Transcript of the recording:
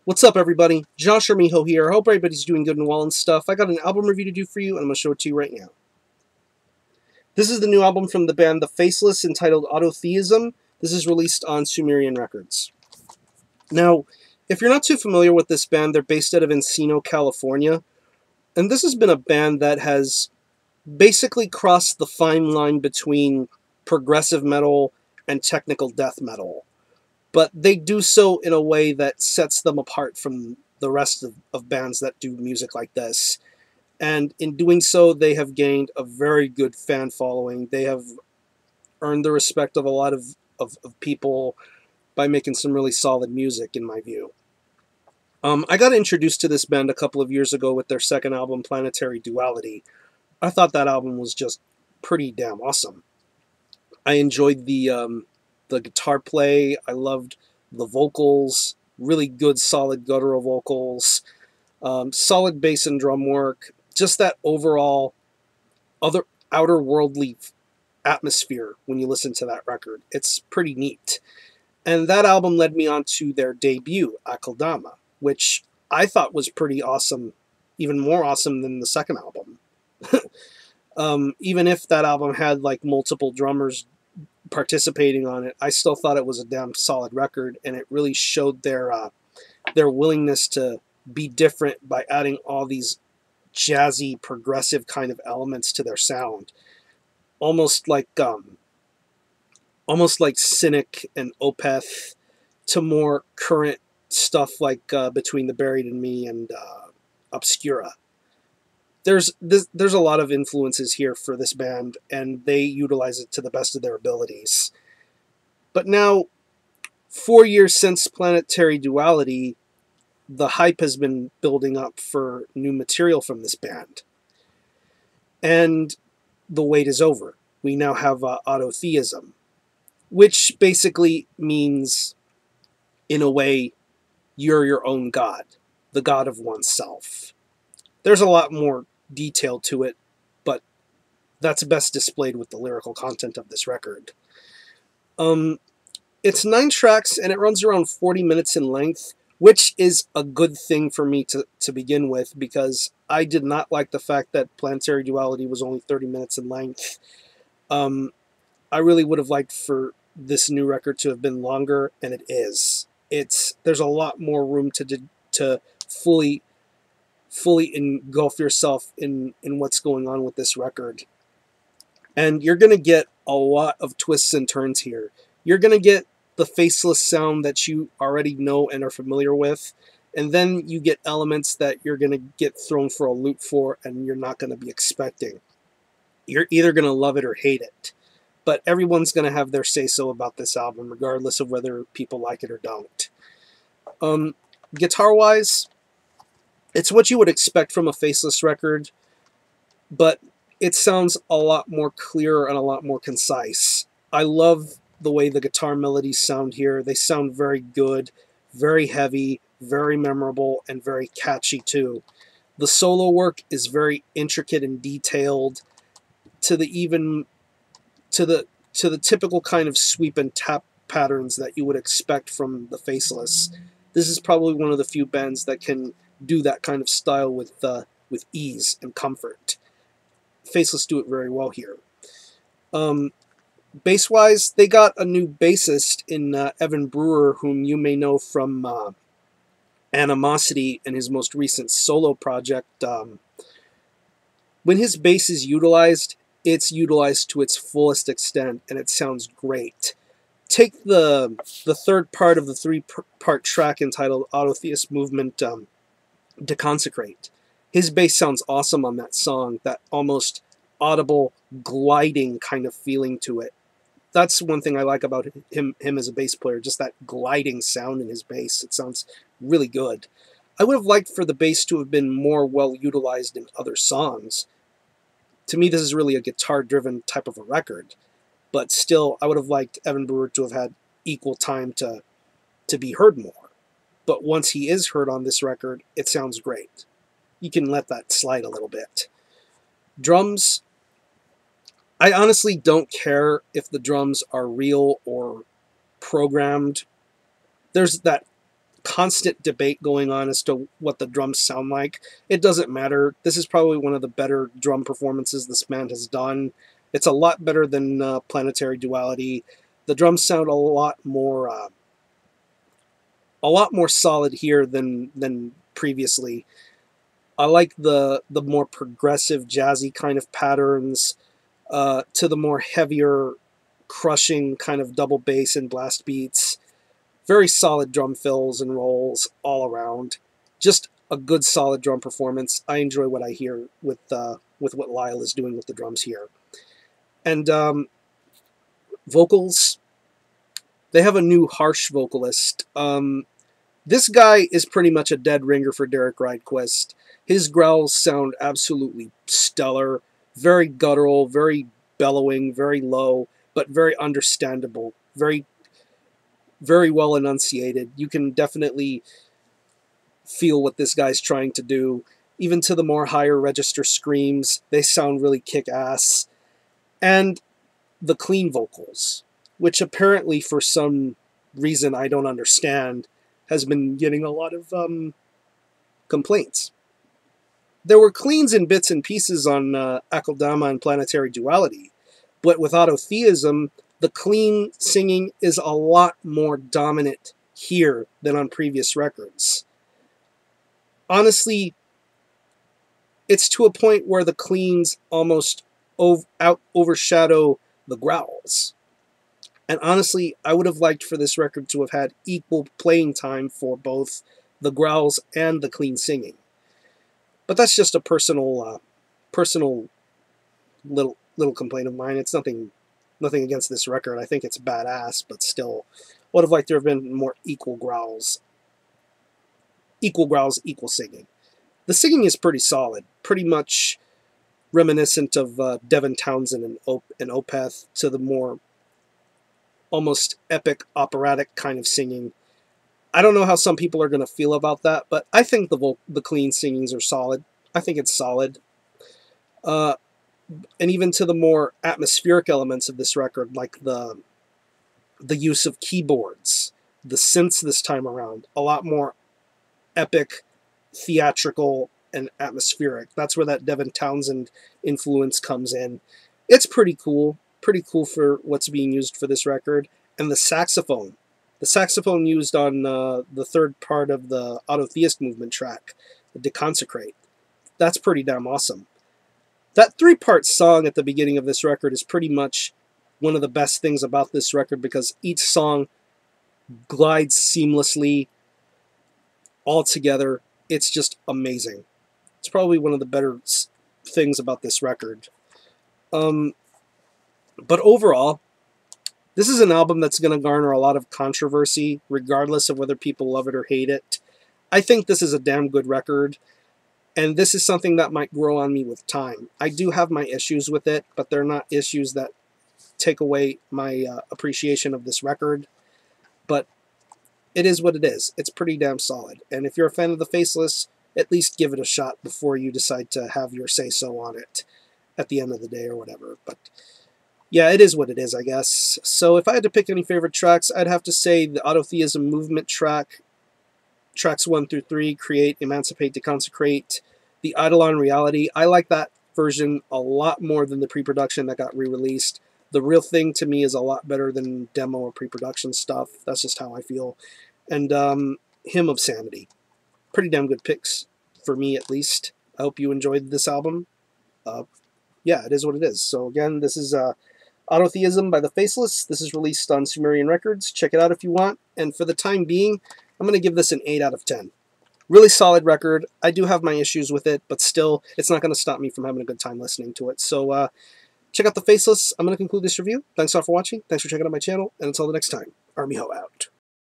What's up, everybody? Josh Armijo here. I hope everybody's doing good and well and stuff. I got an album review to do for you, and I'm going to show it to you right now. This is the new album from the band The Faceless, entitled Autotheism. This is released on Sumerian Records. Now, if you're not too familiar with this band, they're based out of Encino, California. And this has been a band that has basically crossed the fine line between progressive metal and technical death metal. But they do so in a way that sets them apart from the rest of bands that do music like this. And in doing so, they have gained a very good fan following. They have earned the respect of a lot of people by making some really solid music, in my view. I got introduced to this band a couple of years ago with their second album, Planetary Duality. I thought that album was just pretty damn awesome. I enjoyed the guitar play. I loved the vocals, really good, solid guttural vocals, solid bass and drum work, just that overall outer worldly atmosphere when you listen to that record. It's pretty neat. And that album led me on to their debut, Akeldama, which I thought was pretty awesome, even more awesome than the second album. Even if that album had like multiple drummers participating on it, I still thought it was a damn solid record, and it really showed their willingness to be different by adding all these jazzy, progressive kind of elements to their sound, almost like Cynic and Opeth to more current stuff like Between the Buried and Me and Obscura. There's a lot of influences here for this band, and they utilize it to the best of their abilities. But now, 4 years since Planetary Duality, the hype has been building up for new material from this band. And the wait is over. We now have Autotheism, which basically means, in a way, you're your own god, the god of oneself. There's a lot more detail to it, but that's best displayed with the lyrical content of this record. It's 9 tracks, and it runs around 40 minutes in length, which is a good thing for me to begin with, because I did not like the fact that Planetary Duality was only 30 minutes in length. I really would have liked for this new record to have been longer, and it is. There's a lot more room to fully engulf yourself in what's going on with this record. And you're going to get a lot of twists and turns here. You're going to get the Faceless sound that you already know and are familiar with, and then you get elements that you're going to get thrown for a loop for and you're not going to be expecting. You're either going to love it or hate it. But everyone's going to have their say-so about this album, regardless of whether people like it or don't. Guitar-wise, it's what you would expect from a Faceless record, but it sounds a lot more clear and a lot more concise. I love the way the guitar melodies sound here. They sound very good, very heavy, very memorable, and very catchy too. The solo work is very intricate and detailed, to the typical kind of sweep and tap patterns that you would expect from the Faceless. This is probably one of the few bands that can do that kind of style with ease and comfort. Faceless do it very well here. Bass-wise, they got a new bassist in Evan Brewer, whom you may know from Animosity and his most recent solo project. When his bass is utilized, it's utilized to its fullest extent, and it sounds great. Take the third part of the 3-part track entitled Autotheist Movement, Deconsecrate. His bass sounds awesome on that song, that almost audible, gliding kind of feeling to it. That's one thing I like about him as a bass player, just that gliding sound in his bass. It sounds really good. I would have liked for the bass to have been more well utilized in other songs. To me, this is really a guitar-driven type of a record, but still, I would have liked Evan Brewer to have had equal time to be heard more. But once he is heard on this record, it sounds great. You can let that slide a little bit. Drums, I honestly don't care if the drums are real or programmed. There's that constant debate going on as to what the drums sound like. It doesn't matter. This is probably one of the better drum performances this band has done. It's a lot better than Planetary Duality. The drums sound a lot more solid here than previously. I like the more progressive, jazzy kind of patterns to the more heavier, crushing kind of double bass and blast beats. Very solid drum fills and rolls all around. Just a good, solid drum performance. I enjoy what I hear with what Lyle is doing with the drums here. And vocals, they have a new harsh vocalist. This guy is pretty much a dead ringer for Derek Rydquist. His growls sound absolutely stellar, very guttural, very bellowing, very low, but very understandable, very well enunciated. You can definitely feel what this guy's trying to do. Even to the more higher register screams, they sound really kick-ass. And the clean vocals, which apparently for some reason I don't understand, has been getting a lot of complaints. There were cleans in bits and pieces on Akeldama and Planetary Duality, but with Autotheism, the clean singing is a lot more dominant here than on previous records. Honestly, it's to a point where the cleans almost overshadow the growls. And honestly, I would have liked for this record to have had equal playing time for both the growls and the clean singing. But that's just a personal little complaint of mine. It's nothing against this record. I think it's badass, but still, would have liked there have been more equal growls, equal singing. The singing is pretty solid, pretty much reminiscent of Devin Townsend and Opeth, to the more almost epic operatic kind of singing. I don't know how some people are going to feel about that, but I think the clean singings are solid. I think it's solid. And even to the more atmospheric elements of this record, like the use of keyboards, the synths this time around, a lot more epic, theatrical, and atmospheric. That's where that Devin Townsend influence comes in. It's pretty cool for what's being used for this record. And the saxophone used on the third part of the Autotheist movement track, Deconsecrate, that's pretty damn awesome. That 3-part song at the beginning of this record is pretty much one of the best things about this record, because each song glides seamlessly all together. It's just amazing. It's probably one of the better things about this record. But overall, this is an album that's going to garner a lot of controversy, regardless of whether people love it or hate it. I think this is a damn good record, and this is something that might grow on me with time. I do have my issues with it, but they're not issues that take away my appreciation of this record. But it is what it is. It's pretty damn solid. And if you're a fan of the Faceless, at least give it a shot before you decide to have your say-so on it at the end of the day or whatever. But yeah, it is what it is, I guess. So if I had to pick any favorite tracks, I'd have to say the Autotheism movement track, tracks 1 through 3, Create, Emancipate, Deconsecrate, the Eidolon Reality. I like that version a lot more than the pre-production that got re-released. The Real Thing, to me, is a lot better than demo or pre-production stuff. That's just how I feel. And Hymn of Sanity. Pretty damn good picks, for me at least. I hope you enjoyed this album. Yeah, it is what it is. So again, this is Autotheism by the Faceless. This is released on Sumerian Records. Check it out if you want. And for the time being, I'm going to give this an 8 out of 10. Really solid record. I do have my issues with it, but still, it's not going to stop me from having a good time listening to it. So check out the Faceless. I'm going to conclude this review. Thanks all for watching. Thanks for checking out my channel. And until the next time, Army Ho out.